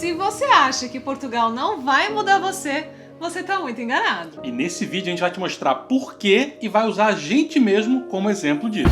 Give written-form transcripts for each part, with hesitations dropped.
Se você acha que Portugal não vai mudar você, você tá muito enganado. E nesse vídeo a gente vai te mostrar por quê e vai usar a gente mesmo como exemplo disso.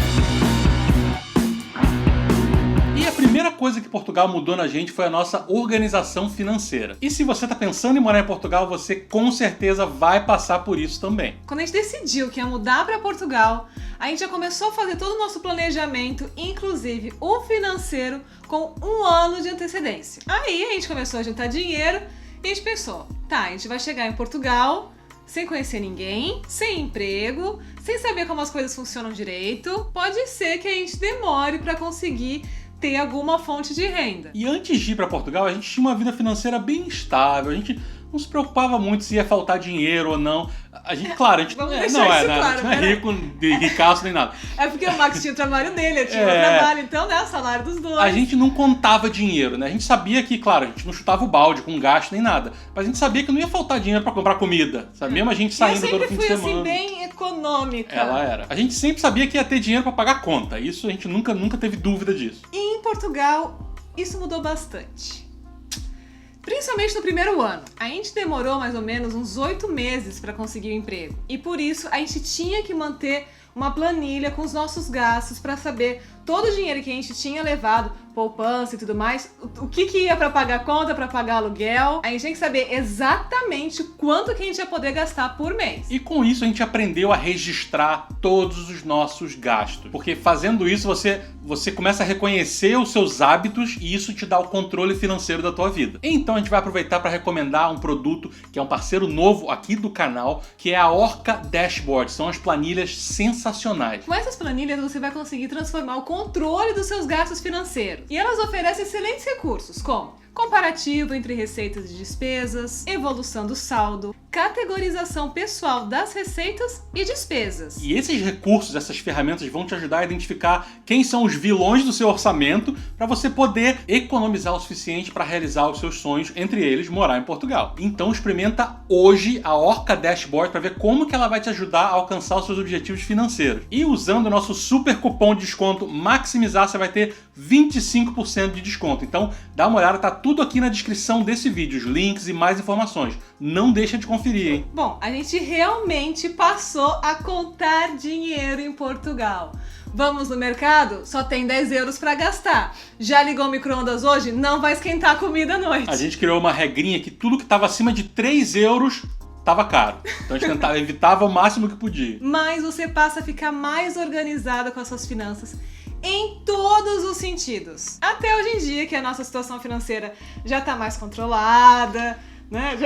E a primeira coisa que Portugal mudou na gente foi a nossa organização financeira. E se você está pensando em morar em Portugal, você com certeza vai passar por isso também. Quando a gente decidiu que ia mudar para Portugal, a gente já começou a fazer todo o nosso planejamento, inclusive o financeiro, com 1 ano de antecedência. Aí a gente começou a juntar dinheiro e a gente pensou, tá, a gente vai chegar em Portugal sem conhecer ninguém, sem emprego, sem saber como as coisas funcionam direito. Pode ser que a gente demore para conseguir ter alguma fonte de renda. E antes de ir para Portugal, a gente tinha uma vida financeira bem estável, a gente não se preocupava muito se ia faltar dinheiro ou não. A gente, claro, a gente Vamos não deixar isso claro, a gente não é rico, de ricaço nem nada. É porque o Max tinha o trabalho dele, eu tinha o trabalho, então, né, o salário dos dois. A gente não contava dinheiro, né? A gente sabia que, claro, a gente não chutava o balde com gasto nem nada, mas a gente sabia que não ia faltar dinheiro para comprar comida, sabe? Mesmo a gente saindo todo fim de semana. Eu sempre fui assim, bem econômica. Ela era. A gente sempre sabia que ia ter dinheiro para pagar conta, isso a gente nunca teve dúvida disso. E em Portugal, isso mudou bastante. Principalmente no primeiro ano. A gente demorou mais ou menos uns 8 meses para conseguir o emprego. E por isso a gente tinha que manter uma planilha com os nossos gastos para saber todo o dinheiro que a gente tinha levado, poupança e tudo mais, o que ia para pagar conta, para pagar aluguel. A gente tem que saber exatamente quanto que a gente ia poder gastar por mês. E com isso a gente aprendeu a registrar todos os nossos gastos. Porque fazendo isso você começa a reconhecer os seus hábitos e isso te dá o controle financeiro da tua vida. Então a gente vai aproveitar para recomendar um produto que é um parceiro novo aqui do canal, que é a Orca Dashboard. São as planilhas sensacionais. Com essas planilhas você vai conseguir transformar o controle dos seus gastos financeiros. E elas oferecem excelentes recursos, como comparativo entre receitas e despesas, evolução do saldo, categorização pessoal das receitas e despesas. E esses recursos, essas ferramentas vão te ajudar a identificar quem são os vilões do seu orçamento para você poder economizar o suficiente para realizar os seus sonhos, entre eles morar em Portugal. Então experimenta hoje a Orca Dashboard para ver como que ela vai te ajudar a alcançar os seus objetivos financeiros. E usando o nosso super cupom de desconto Maximizar, você vai ter 25% de desconto. Então dá uma olhada, tá tudo aqui na descrição desse vídeo, os links e mais informações. Não deixa de conferir, hein? Bom, a gente realmente passou a contar dinheiro em Portugal. Vamos no mercado? Só tem 10 euros para gastar. Já ligou o micro-ondas hoje? Não vai esquentar a comida à noite. A gente criou uma regrinha que tudo que estava acima de 3 euros estava caro. Então a gente evitava o máximo que podia. Mas você passa a ficar mais organizada com as suas finanças em todos os sentidos. Até hoje em dia, que a nossa situação financeira já tá mais controlada, né?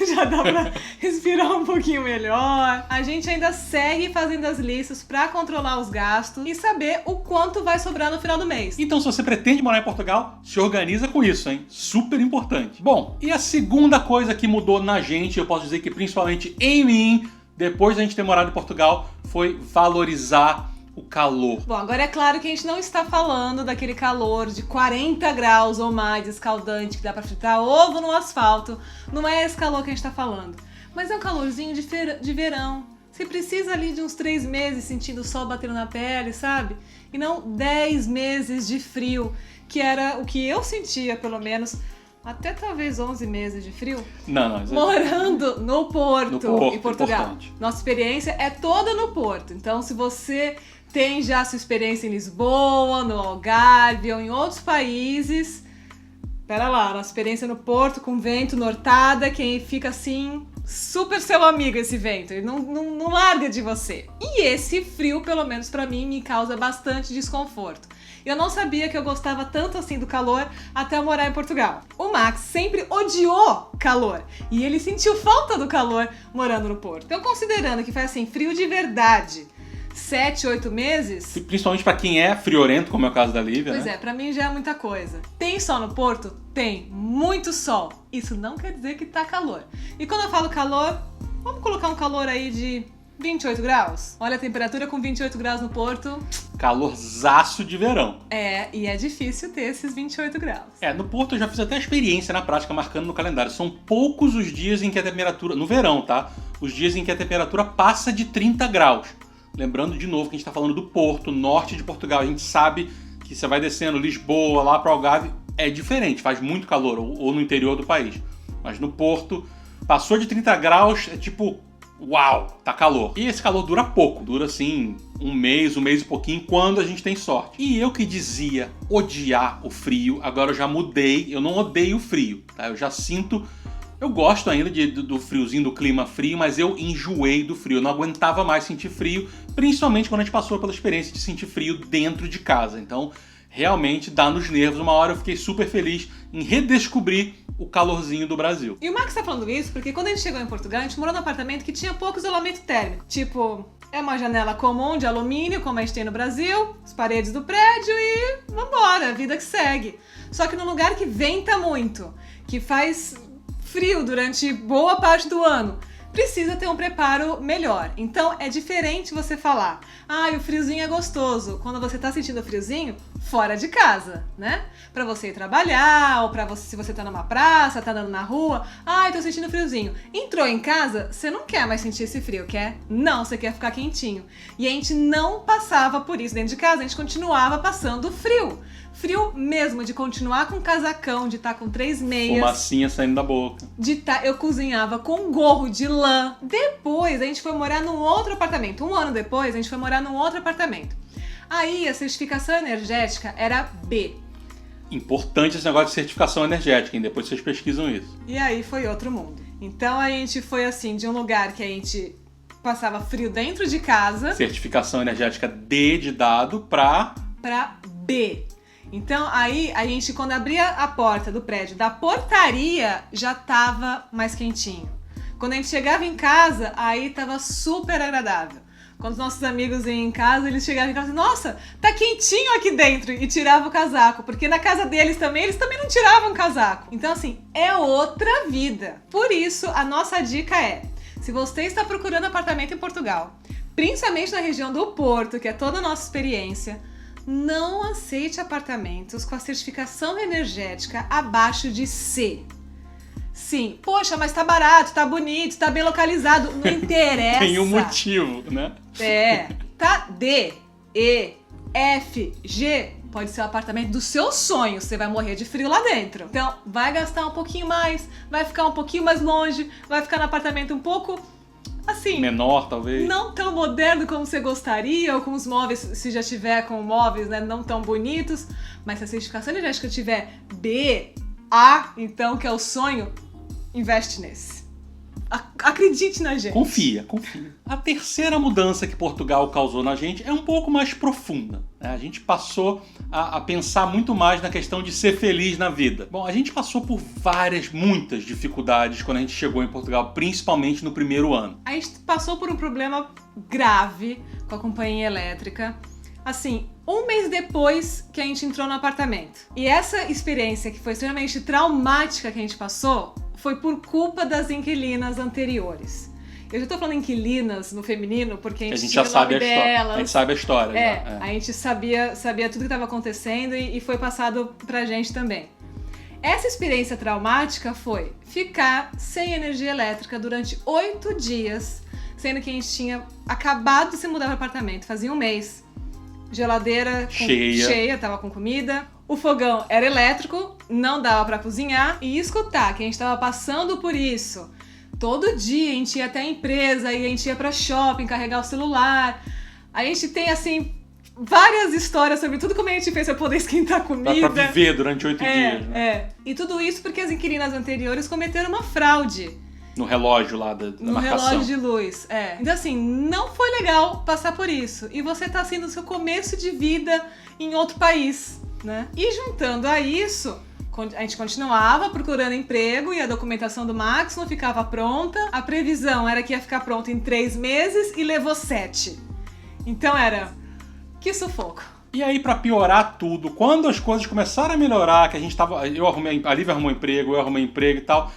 Já dá pra respirar um pouquinho melhor. A gente ainda segue fazendo as listas pra controlar os gastos e saber o quanto vai sobrar no final do mês. Então, se você pretende morar em Portugal, se organiza com isso, hein? Super importante. Bom, e a segunda coisa que mudou na gente, eu posso dizer que principalmente em mim, depois da gente ter morado em Portugal, foi valorizar o calor. Bom, agora é claro que a gente não está falando daquele calor de 40 graus ou mais escaldante que dá pra fritar ovo no asfalto. Não é esse calor que a gente tá falando. Mas é um calorzinho de verão. Você precisa ali de uns 3 meses sentindo o sol batendo na pele, sabe? E não 10 meses de frio, que era o que eu sentia, pelo menos, até talvez 11 meses de frio. Não. Morando no Porto, em Portugal. Importante. Nossa experiência é toda no Porto. Então, se você tem já sua experiência em Lisboa, no Algarve ou em outros países, pera lá, nossa experiência no Porto com vento, nortada, quem fica assim, super seu amigo esse vento, ele não larga de você. E esse frio, pelo menos pra mim, me causa bastante desconforto. Eu não sabia que eu gostava tanto assim do calor até eu morar em Portugal. O Max sempre odiou calor e ele sentiu falta do calor morando no Porto. Então, considerando que faz assim, frio de verdade, 7, 8 meses... Principalmente pra quem é friorento, como é o caso da Lívia, Pois né? é, pra mim já é muita coisa. Tem sol no Porto? Tem. Muito sol. Isso não quer dizer que tá calor. E quando eu falo calor, vamos colocar um calor aí de 28 graus? Olha a temperatura com 28 graus no Porto. Calorzaço de verão. É, e é difícil ter esses 28 graus. No Porto eu já fiz até a experiência na prática, marcando no calendário. São poucos os dias em que a temperatura... No verão, tá? Os dias em que a temperatura passa de 30 graus. Lembrando de novo que a gente está falando do Porto, norte de Portugal. A gente sabe que você vai descendo Lisboa, lá para o Algarve, é diferente, faz muito calor, ou no interior do país. Mas no Porto, passou de 30 graus, é tipo, uau, tá calor. E esse calor dura pouco, dura assim um mês e pouquinho, quando a gente tem sorte. E eu que dizia odiar o frio, agora eu já mudei, eu não odeio o frio, tá? Eu já sinto... Eu gosto ainda do friozinho, do clima frio, mas eu enjoei do frio. Eu não aguentava mais sentir frio, principalmente quando a gente passou pela experiência de sentir frio dentro de casa. Então, realmente dá nos nervos. Uma hora eu fiquei super feliz em redescobrir o calorzinho do Brasil. E o Max tá falando isso porque quando a gente chegou em Portugal, a gente morou num apartamento que tinha pouco isolamento térmico. Tipo, é uma janela comum de alumínio, como a gente tem no Brasil, as paredes do prédio e vambora, a vida que segue. Só que num lugar que venta muito, que faz frio durante boa parte do ano, precisa ter um preparo melhor. Então é diferente você falar, o friozinho é gostoso, quando você tá sentindo friozinho fora de casa, né? Pra você ir trabalhar, ou se você tá numa praça, tá andando na rua, tô sentindo friozinho. Entrou em casa, você não quer mais sentir esse frio, quer? Não, você quer ficar quentinho. E a gente não passava por isso dentro de casa, a gente continuava passando frio. Frio mesmo, de continuar com casacão, de estar com 3 meias. Fumacinha saindo da boca. Eu cozinhava com um gorro de lã. Depois, a gente foi morar num outro apartamento. Um ano depois, a gente foi morar num outro apartamento. Aí, a certificação energética era B. Importante esse negócio de certificação energética, hein? Depois vocês pesquisam isso. E aí, foi outro mundo. Então, a gente foi assim, de um lugar que a gente passava frio dentro de casa. Certificação energética D de dado pra B. Então, aí, a gente, quando abria a porta do prédio, da portaria, já tava mais quentinho. Quando a gente chegava em casa, aí tava super agradável. Quando os nossos amigos iam em casa, eles chegavam em casa e falavam, nossa, tá quentinho aqui dentro, e tiravam o casaco. Porque na casa deles também, eles também não tiravam o casaco. Então, assim, é outra vida. Por isso, a nossa dica é, se você está procurando apartamento em Portugal, principalmente na região do Porto, que é toda a nossa experiência, não aceite apartamentos com a certificação energética abaixo de C. Sim, poxa, mas tá barato, tá bonito, tá bem localizado, não interessa. Tem um motivo, né? Tá D, E, F, G, pode ser o apartamento dos seus sonhos, você vai morrer de frio lá dentro. Então, vai gastar um pouquinho mais, vai ficar um pouquinho mais longe, vai ficar no apartamento um pouco... assim, menor, talvez. Não tão moderno como você gostaria, ou com os móveis, se já tiver com móveis, né, não tão bonitos. Mas se a certificação energética tiver B, A, então, que é o sonho, investe nesse. Acredite na gente. Confia. A terceira mudança que Portugal causou na gente é um pouco mais profunda, né? A gente passou a pensar muito mais na questão de ser feliz na vida. Bom, a gente passou por muitas dificuldades quando a gente chegou em Portugal, principalmente no primeiro ano. A gente passou por um problema grave com a companhia elétrica, assim, um mês depois que a gente entrou no apartamento. E essa experiência que foi extremamente traumática que a gente passou foi por culpa das inquilinas anteriores. Eu já tô falando inquilinas no feminino porque a gente já sabe a história. A gente sabe a história. A gente sabia tudo que estava acontecendo e foi passado pra gente também. Essa experiência traumática foi ficar sem energia elétrica durante 8 dias, sendo que a gente tinha acabado de se mudar para apartamento, fazia um mês. Geladeira cheia, tava com comida. O fogão era elétrico, não dava pra cozinhar. E escutar que a gente tava passando por isso. Todo dia a gente ia até a empresa, e a gente ia pra shopping, carregar o celular. A gente tem, assim, várias histórias sobre tudo como a gente fez pra poder esquentar comida. Dá pra viver durante 8 dias, né? E tudo isso porque as inquilinas anteriores cometeram uma fraude. No relógio lá da marcação. No relógio de luz, Então, assim, não foi legal passar por isso. E você tá sendo o seu começo de vida em outro país, né? E juntando a isso, a gente continuava procurando emprego e a documentação do Max não ficava pronta. A previsão era que ia ficar pronta em 3 meses e levou 7. Então era... que sufoco. E aí, pra piorar tudo, quando as coisas começaram a melhorar, que a Lívia arrumou emprego, eu arrumei emprego e tal...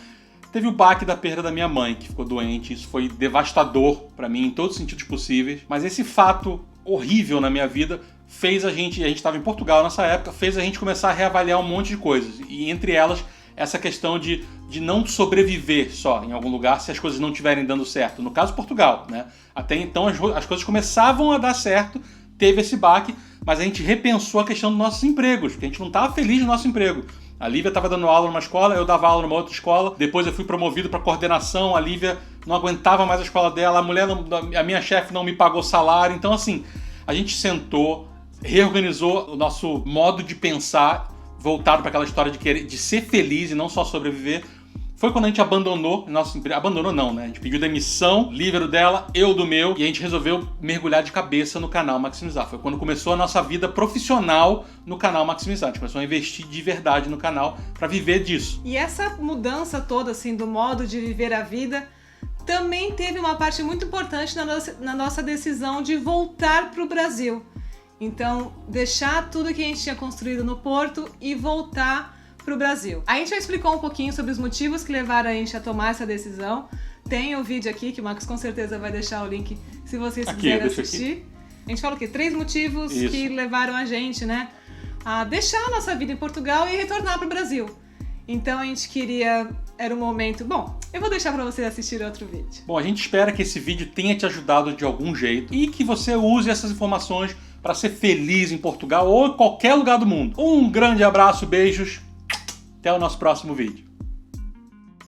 Teve o baque da perda da minha mãe, que ficou doente. Isso foi devastador pra mim, em todos os sentidos possíveis. Mas esse fato horrível na minha vida fez a gente estava em Portugal nessa época, fez a gente começar a reavaliar um monte de coisas. E entre elas, essa questão de não sobreviver só em algum lugar se as coisas não estiverem dando certo. No caso, Portugal, né? Até então, as coisas começavam a dar certo, teve esse baque, mas a gente repensou a questão dos nossos empregos, porque a gente não estava feliz no nosso emprego. A Lívia estava dando aula numa escola, eu dava aula numa outra escola, depois eu fui promovido para coordenação, a Lívia não aguentava mais a escola dela, a minha chefe não me pagou salário, então assim, a gente sentou, reorganizou o nosso modo de pensar, voltado para aquela história de ser feliz e não só sobreviver. Foi quando a gente abandonou nosso emprego. Abandonou não, né? A gente pediu demissão, Lívia dela, eu do meu, e a gente resolveu mergulhar de cabeça no canal Maximizar. Foi quando começou a nossa vida profissional no canal Maximizar. A gente começou a investir de verdade no canal para viver disso. E essa mudança toda, assim, do modo de viver a vida, também teve uma parte muito importante na nossa decisão de voltar para o Brasil. Então, deixar tudo que a gente tinha construído no Porto e voltar para o Brasil. A gente já explicou um pouquinho sobre os motivos que levaram a gente a tomar essa decisão. Tem o vídeo aqui, que o Marcos com certeza vai deixar o link se vocês quiserem assistir. A gente fala o quê? 3 motivos que levaram a gente, né, a deixar a nossa vida em Portugal e retornar para o Brasil. Então a gente queria... Era um momento... Bom, eu vou deixar para vocês assistirem outro vídeo. Bom, a gente espera que esse vídeo tenha te ajudado de algum jeito e que você use essas informações para ser feliz em Portugal ou em qualquer lugar do mundo. Um grande abraço, beijos. Até o nosso próximo vídeo.